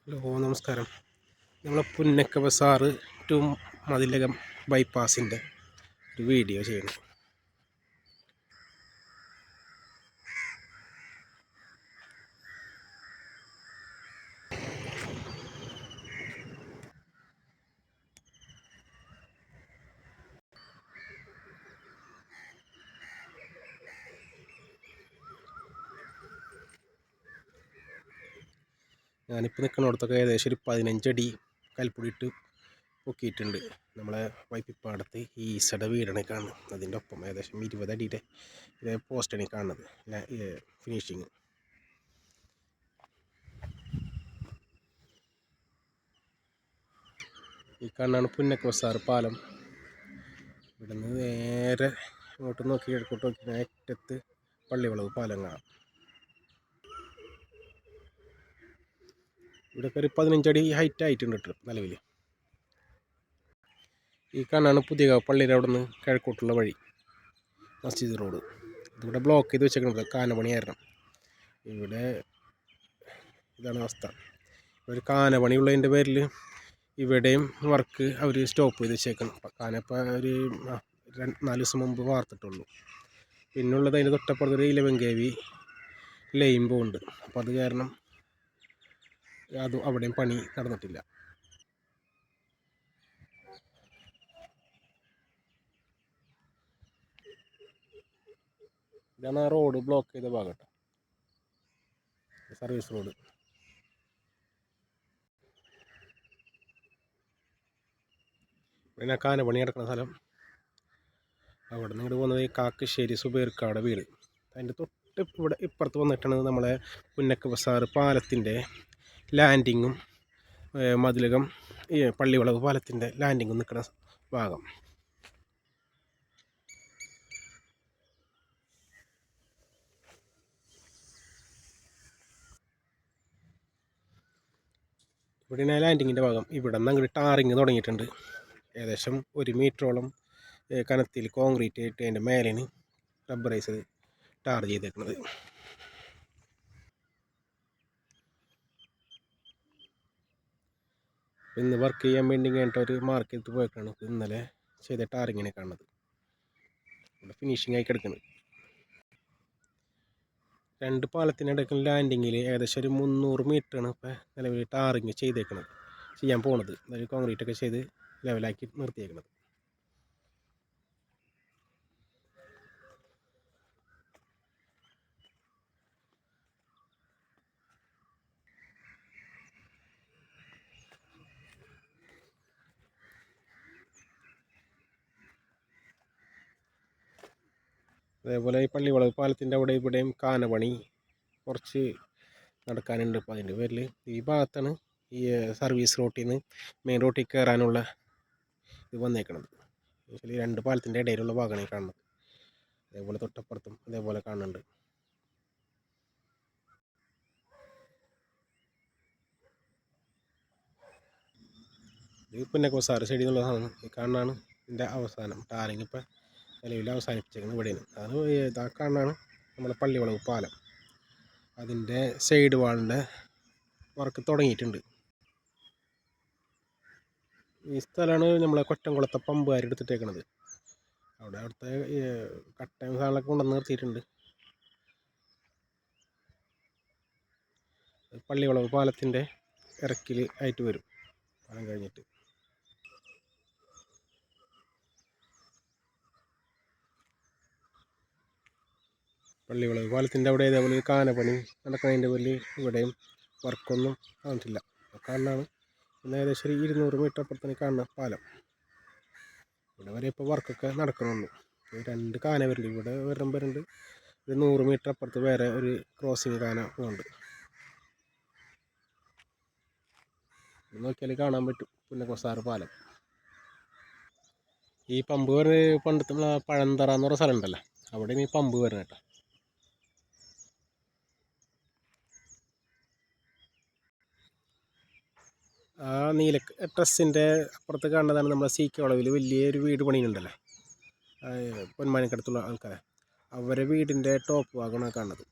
Hello നമസ്കാരം. നമ്മളെ Punnakka bazaar to Mathilakam ബൈപ്പാസിൻ്റെ ഒരു വീഡിയോ ചെയ്യണം. ഞാനിപ്പോൾ നിൽക്കുന്നിടത്തൊക്കെ ഏകദേശം ഒരു 15 അടി കൽപ്പൊടി ഇട്ട് പൊക്കിയിട്ടുണ്ട്. നമ്മളെ വൈപ്പിപ്പാടത്ത് ഈസയുടെ വീടാണ് കാണുന്നത്. അതിൻ്റെ ഒപ്പം ഏകദേശം 20 അടിയുടെ പോസ്റ്റാണ് കാണുന്നത്. ഫിനിഷിങ് ഈ കാണാണ് പുന്നക്ക ബസാറ് പാലം. ഇവിടെ നിന്ന് നേരെ ഇങ്ങോട്ട് നോക്കി കിഴക്കോട്ട് നോക്കി അറ്റത്ത് പള്ളിവളവ് പാലം കാണാം. ഇവിടെയൊക്കെ ഒരു 15 അടി ഹൈറ്റ് ആയിട്ടുണ്ട് നിലവിൽ. ഈ കാണാണ് പുതിയ പള്ളിയുടെ അവിടെ നിന്ന് കിഴക്കോട്ടുള്ള വഴി, മസ്ജിദ് റോഡ്. ഇതിവിടെ ബ്ലോക്ക് ചെയ്ത് വെച്ചേക്കുന്നത് കാനപണി കാരണം. ഇവിടെ ഇതാണ് അവസ്ഥ. ഒരു കാനപണി ഉള്ളതിൻ്റെ പേരിൽ ഇവിടെയും വർക്ക് അവർ സ്റ്റോപ്പ് ചെയ്ത് വെച്ചേക്കണം. കാനപ്പോൾ ഒരു 4 ദിവസം മുമ്പ് വാർത്തിട്ടുള്ളൂ. പിന്നുള്ളത് അതിൻ്റെ തൊട്ടപ്പുറത്തൊരു 11 kV ലൈൻ പോകുന്നുണ്ട്. അപ്പോൾ അത് കാരണം അവിടെയും പണി നടന്നിട്ടില്ല. ഇതാണ് ആ റോഡ് ബ്ലോക്ക് ചെയ്ത ഭാഗം, സർവീസ് റോഡ്. പിന്നെ കാനപണി കിടക്കുന്ന സ്ഥലം. അവിടെ നിന്ന് ഇങ്ങോട്ട് പോകുന്നത് കാക്കശ്ശേരി സുബൈർക്കാടെ വീട്. അതിൻ്റെ തൊട്ട് ഇവിടെ ഇപ്പുറത്ത് വന്നിട്ടാണ് നമ്മളെ പുന്നക്ക ബസാറ് പാലത്തിൻ്റെ ലാൻഡിങ്ങും മതിലകം പള്ളിവളവ് പാലത്തിൻ്റെ ലാൻഡിങ്ങും നിൽക്കുന്ന ഭാഗം. ഇവിടെയാണ് ലാൻഡിങ്ങിൻ്റെ ഭാഗം. ഇവിടെ നിന്ന് അങ്ങോട്ട് ടാറിങ് തുടങ്ങിയിട്ടുണ്ട്. ഏകദേശം 1 മീറ്ററോളം കനത്തിൽ കോൺക്രീറ്റ് ഇട്ട് അതിൻ്റെ മേലേന് റബ്ബറൈസ് ടാർ ചെയ്തേക്കുന്നത്. ഇന്ന് വർക്ക് ചെയ്യാൻ വേണ്ടി കഴിഞ്ഞിട്ട് ഒരു മാർക്ക് ചെയ്ത് പോയേക്കാണ്. ഇന്നലെ ചെയ്ത ടാറിങ്ങിനെ കാണുന്നത്. ഇവിടെ ഫിനിഷിംഗ് ആയി കിടക്കുന്നത്. 2 പാലത്തിനിടയ്ക്ക് ലാൻഡിങ്ങിൽ ഏകദേശം ഒരു 300 മീറ്ററാണ് ഇപ്പോൾ നിലവിൽ ടാറിങ് ചെയ്യാൻ പോണത്. അതായത് കോൺക്രീറ്റ് ഒക്കെ ചെയ്ത് ലെവലാക്കി നിർത്തിയേക്കുന്നത്. അതേപോലെ ഈ പള്ളിവളവ് പാലത്തിൻ്റെ അവിടെ ഇവിടെയും കാനപണി കുറച്ച് നടക്കാനുണ്ട്. അപ്പോൾ അതിൻ്റെ പേരിൽ ഈ ഭാഗത്താണ് ഈ സർവീസ് റോട്ടിൽ നിന്ന് മെയിൻ റോട്ടിൽ കയറാനുള്ള ഇത് വന്നേക്കണത്. ആക്ച്വലി 2 പാലത്തിൻ്റെ ഇടയിലുള്ള ഭാഗമാണ് ഈ കാണുന്നത്. അതേപോലെ തൊട്ടപ്പുറത്തും അതേപോലെ കാണുന്നുണ്ട്. ഇത് പുന്നക്ക ബസാറ് സൈഡിൽ നിന്നുള്ള സാധനം. ഈ കാണാനാണ് ഇതിൻ്റെ അവസാനം. ടാറിങ് ഇപ്പം നിലവിൽ അവസാനിപ്പിച്ചേക്കുന്നത് ഇവിടെയാണ്. അത് ഇതാ കാണാനാണ് നമ്മുടെ പള്ളിവളവ് പാലം. അതിൻ്റെ സൈഡ് വാളിൻ്റെ വർക്ക് തുടങ്ങിയിട്ടുണ്ട്. ഈ സ്ഥലമാണ് നമ്മളെ കൊറ്റംകുളത്തെ പമ്പുകാർ എടുത്തിട്ടേക്കണത്. അവിടുത്തെ കട്ടയും സാധനങ്ങളൊക്കെ കൊണ്ടുവന്ന് നിർത്തിയിട്ടുണ്ട്. പള്ളിവളവ് പാലത്തിൻ്റെ ഇറക്കിൽ ആയിട്ട് വരും പാലം കഴിഞ്ഞിട്ട്. പള്ളിവളവ് പാലത്തിൻ്റെ അവിടെ ഇതേപോലെ കാനപ്പണി നടക്കുന്നതിൻ്റെ പേരിൽ ഇവിടെയും വർക്കൊന്നും കാണിച്ചില്ല. കാരണമാണ് ഇന്ന് ഏകദേശം ഒരു 200 മീറ്റർ അപ്പുറത്താണ് കാണുന്ന പാലം. ഇവിടെ വരെ ഇപ്പോൾ വർക്കൊക്കെ നടക്കണുള്ളൂ. 2 കാന വരുന്നുണ്ട്. ഇവിടെ വരുന്നുണ്ട്. ഒരു 100 മീറ്റർ അപ്പുറത്ത് വേറെ ഒരു ക്രോസിങ് കാന പോകുന്നുണ്ട്. നോക്കിയാൽ കാണാൻ പറ്റും പുന്നക്ക ബസാറ് പാലം. ഈ പമ്പ് പണ്ടത്തെ പഴന്തറ എന്ന് പറഞ്ഞ സ്ഥലം ഉണ്ടല്ലോ, അവിടെയാണ് ഈ പമ്പ് വരുന്നത് കേട്ടോ. ആ നീല ട്രസ്സിൻ്റെ അപ്പുറത്ത് കാണുന്നതാണ് നമ്മുടെ CK വളവിൽ വലിയൊരു വീട് പണിയുണ്ടല്ലോ, പൊന്മാനിക്കടുത്തുള്ള ആൾക്കാരെ. അവരെ വീടിൻ്റെ ടോപ്പ് ഭാഗമാണ് കാണുന്നത്.